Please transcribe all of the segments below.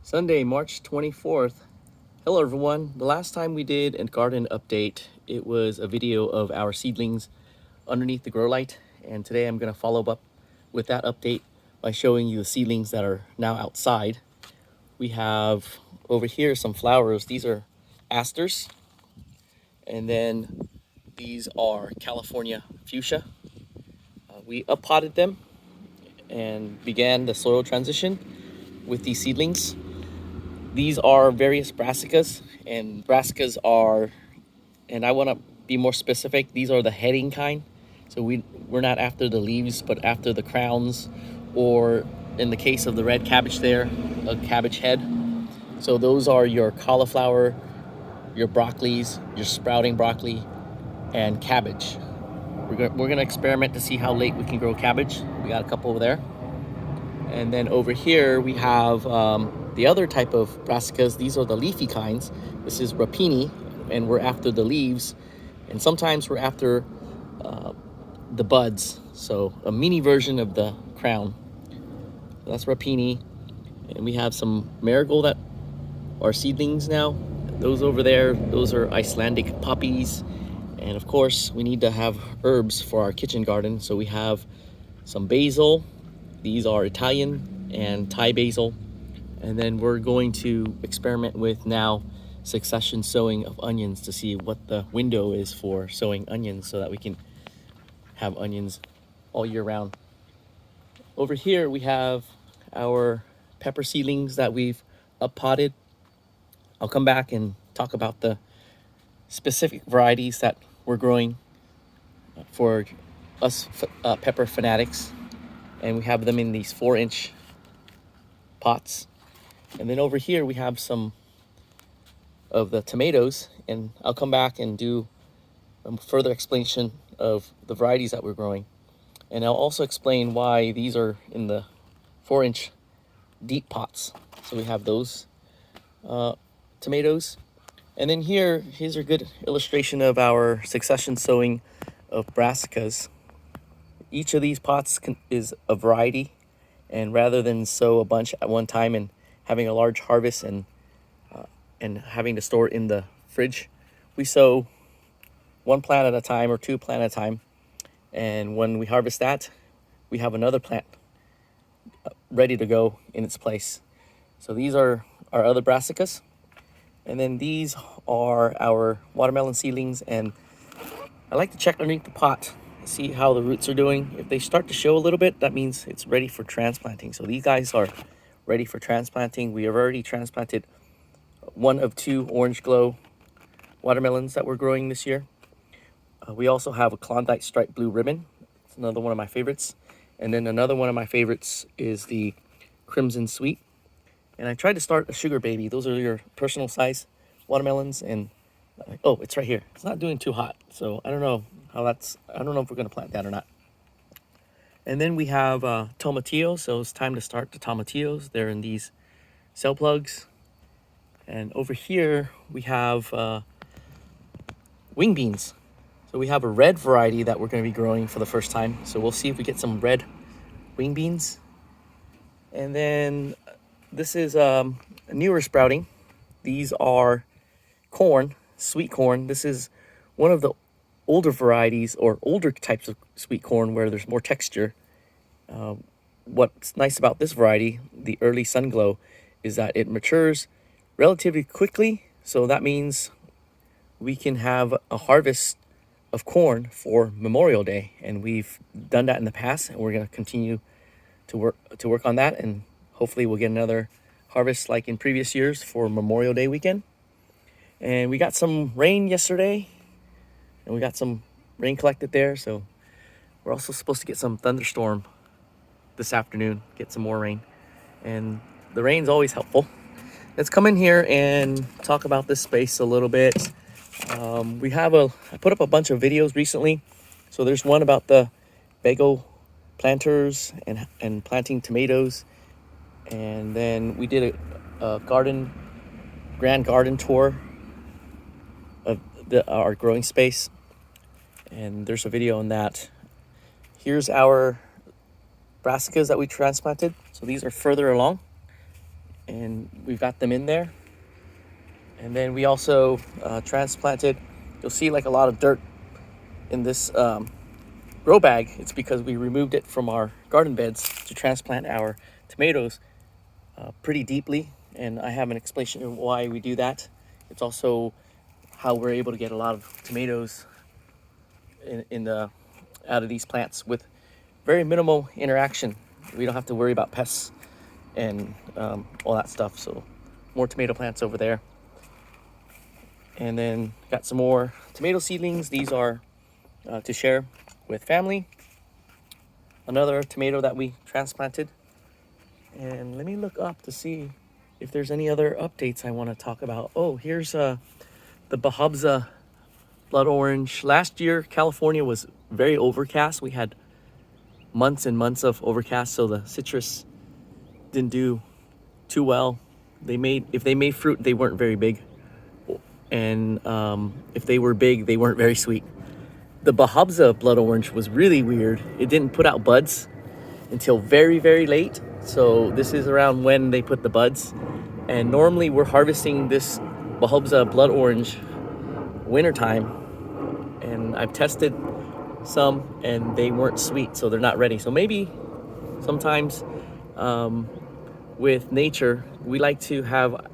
Sunday, March 24th. Hello everyone. The last time we did a garden update, it was a video of our seedlings underneath the grow light. And today I'm going to follow up with that update by showing you the seedlings that are now outside. We have over here some flowers. These are asters. And then these are California fuchsia. We uppotted them and began the soil transition with these seedlings. These are various brassicas, and brassicas are, and I want to be more specific, these are the heading kind. So we're not after the leaves, but after the crowns, or in the case of the red cabbage there, a cabbage head. So those are your cauliflower, your broccolis, your sprouting broccoli, and cabbage. We're gonna experiment to see how late we can grow cabbage. We got a couple over there. And then over here we have the other type of brassicas. These are the leafy kinds. This is rapini, and we're after the leaves. And sometimes we're after the buds. So a mini version of the crown. That's rapini. And we have some marigold that are seedlings now. Those over there, those are Icelandic poppies. And of course, we need to have herbs for our kitchen garden. So we have some basil. These are Italian and Thai basil. And then we're going to experiment with now succession sowing of onions to see what the window is for sowing onions so that we can have onions all year round. Over here we have our pepper seedlings that we've uppotted. I'll come back and talk about the specific varieties that we're growing for us pepper fanatics. And we have them in these 4-inch pots. And then over here we have some of the tomatoes, and I'll come back and do a further explanation of the varieties that we're growing. And I'll also explain why these are in the 4-inch deep pots. So we have those tomatoes. And then here's a good illustration of our succession sowing of brassicas. Each of these pots is a variety, and rather than sow a bunch at one time and having a large harvest and having to store it in the fridge, we sow one plant at a time or two plant at a time. And when we harvest that, we have another plant ready to go in its place. So these are our other brassicas. And then these are our watermelon seedlings. And I like to check underneath the pot, see how the roots are doing. If they start to show a little bit, that means it's ready for transplanting. So these guys are ready for transplanting. We have already transplanted one of 2 orange glow watermelons that we're growing this year. We also have a Klondike striped blue ribbon. It's another one of my favorites. And then another one of my favorites is the crimson sweet. And I tried to start a sugar baby. Those are your personal size watermelons. And oh, it's right here. It's not doing too hot. So I don't know if we're gonna plant that or not. And then we have tomatillos. So it's time to start the tomatillos. They're in these cell plugs. And over here we have wing beans. So we have a red variety that we're going to be growing for the first time. So we'll see if we get some red wing beans. And then this is a newer sprouting. These are corn, sweet corn. This is one of the older varieties or older types of sweet corn where there's more texture. What's nice about this variety, the early sun glow, is that it matures relatively quickly. So that means we can have a harvest of corn for Memorial Day, and we've done that in the past, and we're going to continue to work on that, and hopefully we'll get another harvest like in previous years for Memorial Day weekend. And we got some rain yesterday, and we got some rain collected there, so we're also supposed to get some thunderstorm this afternoon, get some more rain, and the rain's always helpful. Let's come in here and talk about this space a little bit. I put up a bunch of videos recently. So there's one about the bagel planters and planting tomatoes. And then we did a grand garden tour of our growing space. And there's a video on that. Here's our brassicas that we transplanted. So these are further along. and we've got them in there. And then we also transplanted. You'll see like a lot of dirt in this grow bag. It's because we removed it from our garden beds to transplant our tomatoes pretty deeply, and I have an explanation of why we do that. It's also how we're able to get a lot of tomatoes in the out of these plants with very minimal interaction. We don't have to worry about pests and all that stuff. So more tomato plants over there. And then got some more tomato seedlings. These are to share with family. Another tomato that we transplanted. And let me look up to see if there's any other updates I want to talk about. Oh, here's the Bahabza blood orange. Last year, California was very overcast. We had months and months of overcast, so the citrus didn't do too well. If they made fruit, they weren't very big, and if they were big, they weren't very sweet. The Bahabza blood orange was really weird. It didn't put out buds until very, very late. So this is around when they put the buds. And normally we're harvesting this Bahabza blood orange wintertime. And I've tested some and they weren't sweet, so they're not ready. So maybe sometimes with nature, we like to have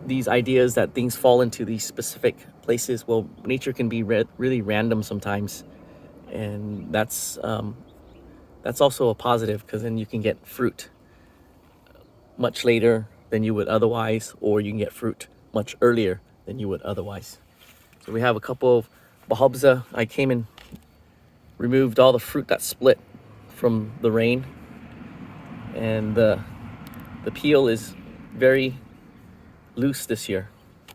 these ideas that things fall into these specific places. Well, nature can be really random sometimes. And that's also a positive, because then you can get fruit much later than you would otherwise, or you can get fruit much earlier than you would otherwise. So we have a couple of Bahabza. I came and removed all the fruit that split from the rain, and the peel is very loose this year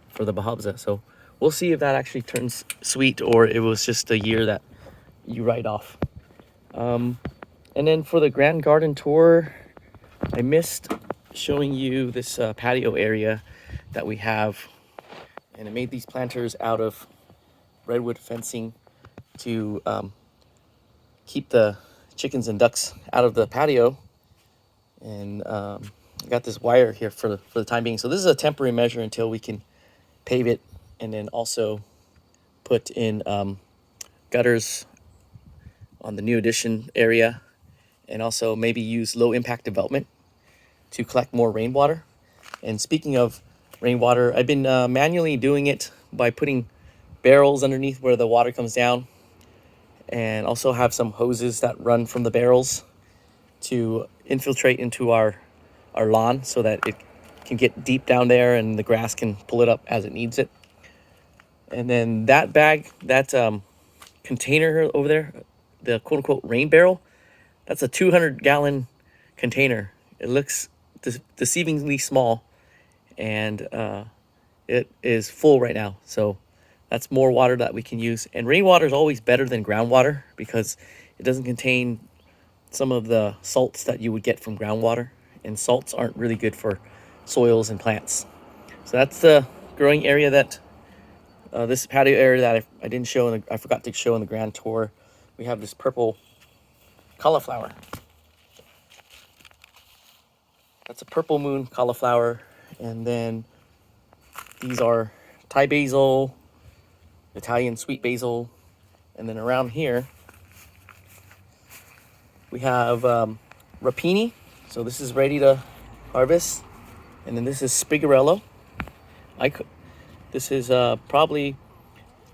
for the Bahabza. So we'll see if that actually turns sweet, or it was just a year that you write off. And then for the Grand Garden tour, I missed showing you this patio area that we have. And I made these planters out of redwood fencing to keep the chickens and ducks out of the patio. And I got this wire here for the time being. So this is a temporary measure until we can pave it, and then also put in gutters on the new addition area, and also maybe use low impact development to collect more rainwater. And speaking of rainwater, I've been manually doing it by putting barrels underneath where the water comes down, and also have some hoses that run from the barrels to infiltrate into our lawn so that it can get deep down there and the grass can pull it up as it needs it. And then that bag, that container over there, the quote unquote rain barrel, that's a 200-gallon container. It looks deceivingly small, and it is full right now. So that's more water that we can use. And rainwater is always better than groundwater because it doesn't contain some of the salts that you would get from groundwater, and salts aren't really good for soils and plants. So that's the growing area that this patio area that I didn't show, I forgot to show in the grand tour. We have this purple cauliflower. That's a purple moon cauliflower. And then these are Thai basil, Italian sweet basil. And then around here, we have rapini. So this is ready to harvest. And then this is spigarello. This is probably,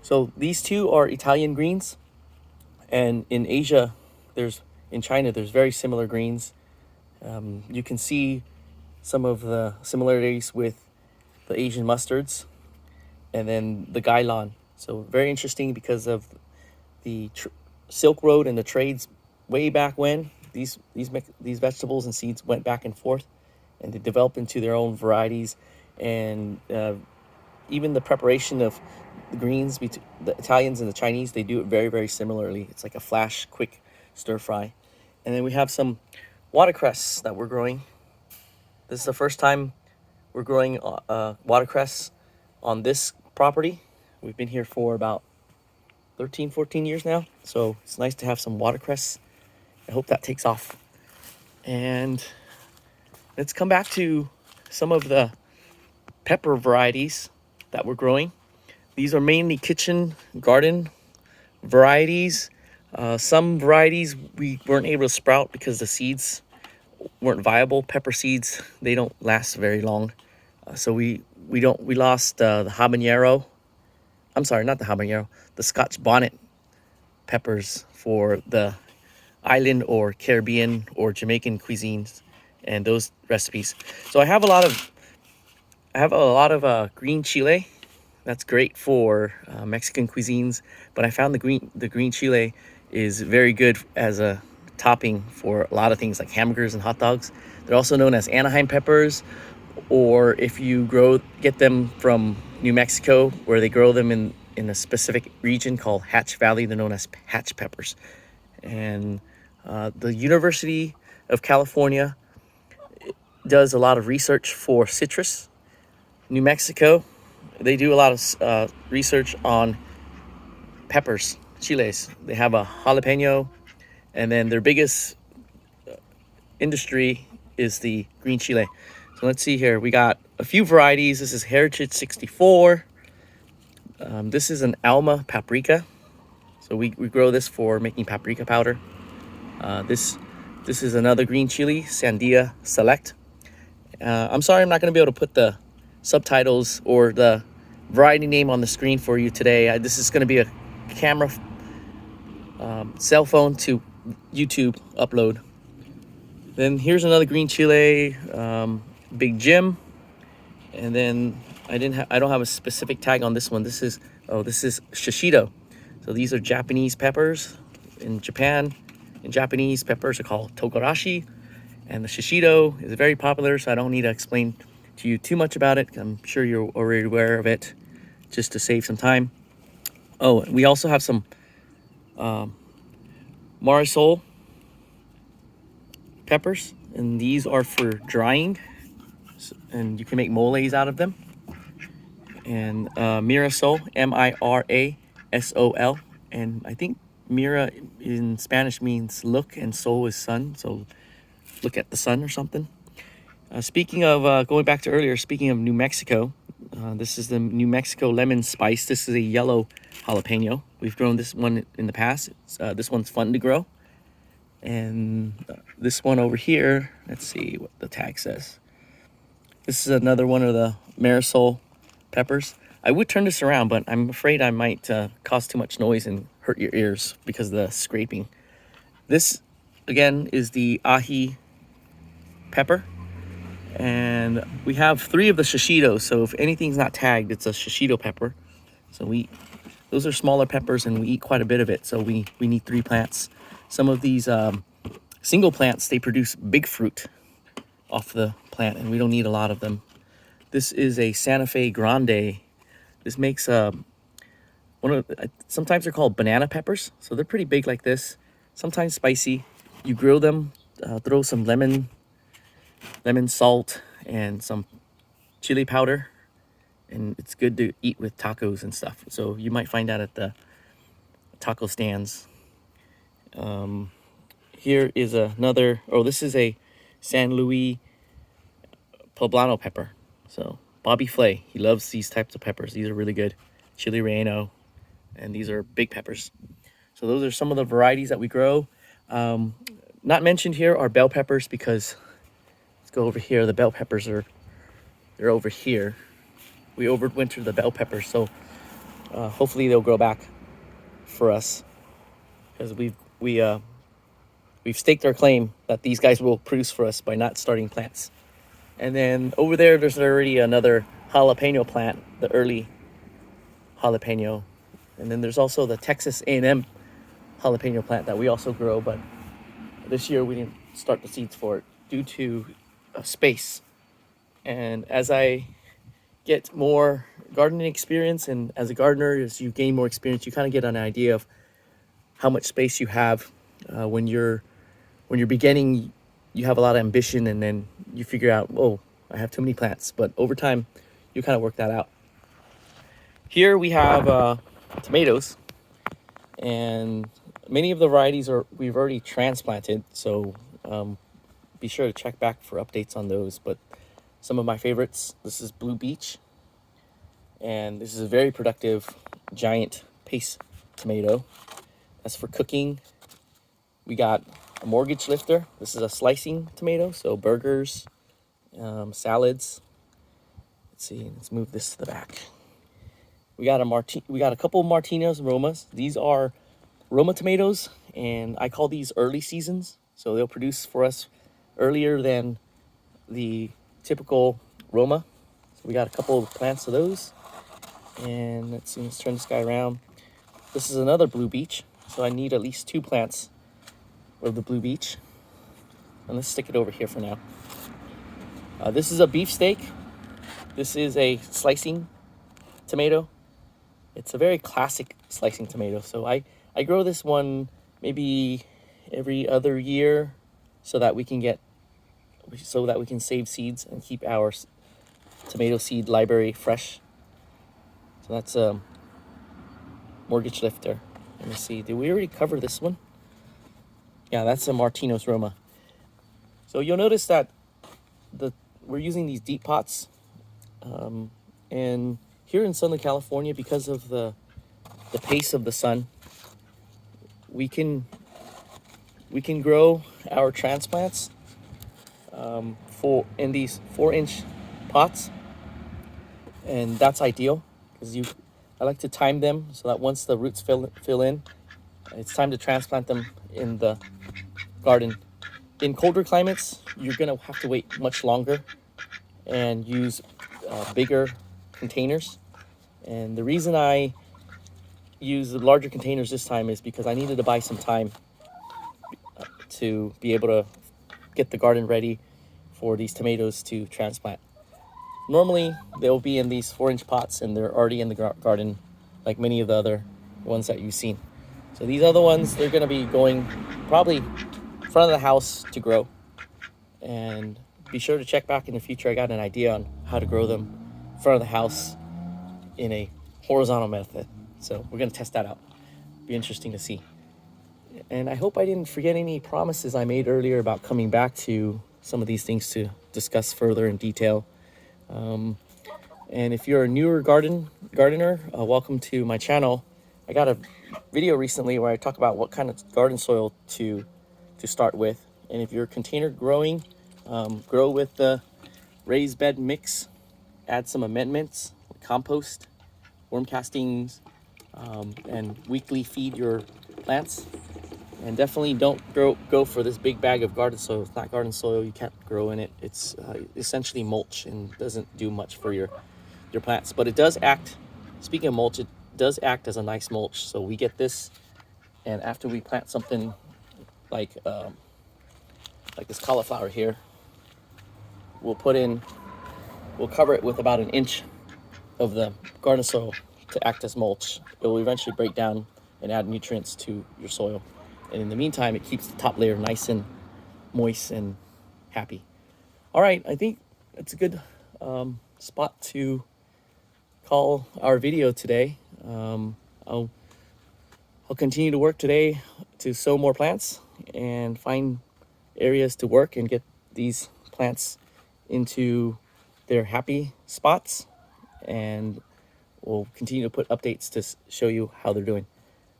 so these two are Italian greens. And in Asia, in China, there's very similar greens. You can see some of the similarities with the Asian mustards, and then the gailan. So very interesting because of the Silk Road and the trades way back when. These vegetables and seeds went back and forth, and they developed into their own varieties. And even the preparation of the greens, the Italians and the Chinese, they do it very, very similarly. It's like a flash, quick stir fry. And then we have some watercress that we're growing. This is the first time we're growing watercress on this property. We've been here for about 13, 14 years now. So it's nice to have some watercress. I hope that takes off. And let's come back to some of the pepper varieties that we're growing. These are mainly kitchen garden varieties. Some varieties we weren't able to sprout because the seeds weren't viable. Pepper seeds, they don't last very long. So we lost the habanero. I'm sorry, not the habanero, the Scotch bonnet peppers for the island or Caribbean or Jamaican cuisines and those recipes. So I have a lot of green chile. That's great for Mexican cuisines, but I found the green chile is very good as a topping for a lot of things like hamburgers and hot dogs. They're also known as Anaheim peppers, or if you get them from New Mexico, where they grow them in a specific region called Hatch Valley, they're known as hatch peppers. And the University of California does a lot of research for citrus. New Mexico, they do a lot of research on peppers, chiles. They have a jalapeno, and then their biggest industry is the green chile. So let's see here. We got a few varieties. This is Heritage 64. This is an Alma paprika. So we grow this for making paprika powder. This is another green chili, Sandia Select. I'm sorry I'm not going to be able to put the subtitles or the variety name on the screen for you today. This is going to be a camera, cell phone to YouTube upload. Then here's another green chile, Big Jim. And then I don't have a specific tag on this one. This is shishito. So these are Japanese peppers. In Japan, in Japanese, peppers are called togarashi. And the shishito is very popular, so I don't need to explain to you too much about it. I'm sure you're already aware of it, just to save some time. Oh, and we also have some Marisol peppers, and these are for drying, and you can make moles out of them. And Mirasol, Mirasol, and I think Mira in Spanish means look, and sol is sun, so look at the sun or something. Speaking of going back to earlier, speaking of New Mexico, this is the New Mexico lemon spice. This is a yellow jalapeno. We've grown this one in the past. This one's fun to grow. And this one over here, let's see what the tag says. This is another one of the Marisol peppers. I would turn this around, but I'm afraid I might cause too much noise and hurt your ears because of the scraping. This, again, is the ají pepper. And we have 3 of the shishitos, so if anything's not tagged, it's a shishito pepper. So those are smaller peppers, and we eat quite a bit of it, so we need 3 plants. Some of these single plants, they produce big fruit off the plant, and we don't need a lot of them. This is a Santa Fe Grande. This makes sometimes they're called banana peppers, so they're pretty big like this, sometimes spicy. You grill them, throw some lemon salt and some chili powder, and it's good to eat with tacos and stuff. So you might find that at the taco stands. Here is another, this is a San Luis poblano pepper. So Bobby Flay, he loves these types of peppers. These are really good. Chili relleno, and these are big peppers. So those are some of the varieties that we grow. Not mentioned here are bell peppers, because let's go over here. The bell peppers they're over here. We overwintered the bell peppers, so hopefully they'll grow back for us, because we've staked our claim that these guys will produce for us by not starting plants. And then over there's already another jalapeno plant, the early jalapeno. And then there's also the Texas A&M jalapeno plant that we also grow, but this year we didn't start the seeds for it due to space. And as I get more gardening experience, and as a gardener, as you gain more experience, you kind of get an idea of how much space you have. When you're beginning, you have a lot of ambition, and then you figure out, oh, I have too many plants. But over time, you kind of work that out. Here we have tomatoes, and many of the varieties we've already transplanted, so be sure to check back for updates on those. But some of my favorites. This is Blue Beach, and this is a very productive giant paste tomato. That's for cooking. We got a mortgage lifter. This is a slicing tomato, so burgers, salads. Let's see. Let's move this to the back. We got a couple of Martinez Romas. These are Roma tomatoes, and I call these early seasons. So they'll produce for us earlier than the typical Roma. So we got a couple of plants of those. And let's see, let's turn this guy around. This is another Blue Beach. So I need at least 2 plants of the Blue Beach. And let's stick it over here for now. This is a beefsteak. This is a slicing tomato. It's a very classic slicing tomato. So I grow this one maybe every other year so that we can save seeds and keep our tomato seed library fresh. So that's a mortgage lifter. Let me see. Did we already cover this one? Yeah, that's a Martinez Roma. So you'll notice that we're using these deep pots, and here in Southern California, because of the pace of the sun, we can grow our transplants in these 4-inch pots, and that's ideal because I like to time them so that once the roots fill in, it's time to transplant them in the garden. In colder climates, you're gonna have to wait much longer and use bigger containers. And the reason I use the larger containers this time is because I needed to buy some time to be able to get the garden ready for these tomatoes to transplant. Normally, they'll be in these 4-inch pots and they're already in the garden like many of the other ones that you've seen. So these other ones, they're gonna be going probably front of the house to grow. And be sure to check back in the future. I got an idea on how to grow them in front of the house in a horizontal method. So we're gonna test that out. Be interesting to see. And I hope I didn't forget any promises I made earlier about coming back to some of these things to discuss further in detail. And if you're a newer gardener, welcome to my channel. I got a video recently where I talk about what kind of garden soil to start with. And if you're container growing, grow with the raised bed mix. Add some amendments, compost, worm castings, and weekly feed your plants. And definitely don't go for this big bag of garden soil. It's not garden soil. You can't grow in it. It's essentially mulch and doesn't do much for your plants. But it does act, speaking of mulch, it does act as a nice mulch. So we get this, and after we plant something like this cauliflower here, we'll cover it with about 1 inch of the garden soil to act as mulch. It will eventually break down and add nutrients to your soil. And in the meantime, it keeps the top layer nice and moist and happy. All right, I think it's a good spot to call our video today. I'll continue to work today to sow more plants and find areas to work and get these plants into their happy spots. And we'll continue to put updates to show you how they're doing.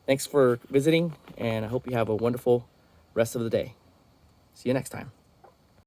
Thanks for visiting, and I hope you have a wonderful rest of the day. See you next time.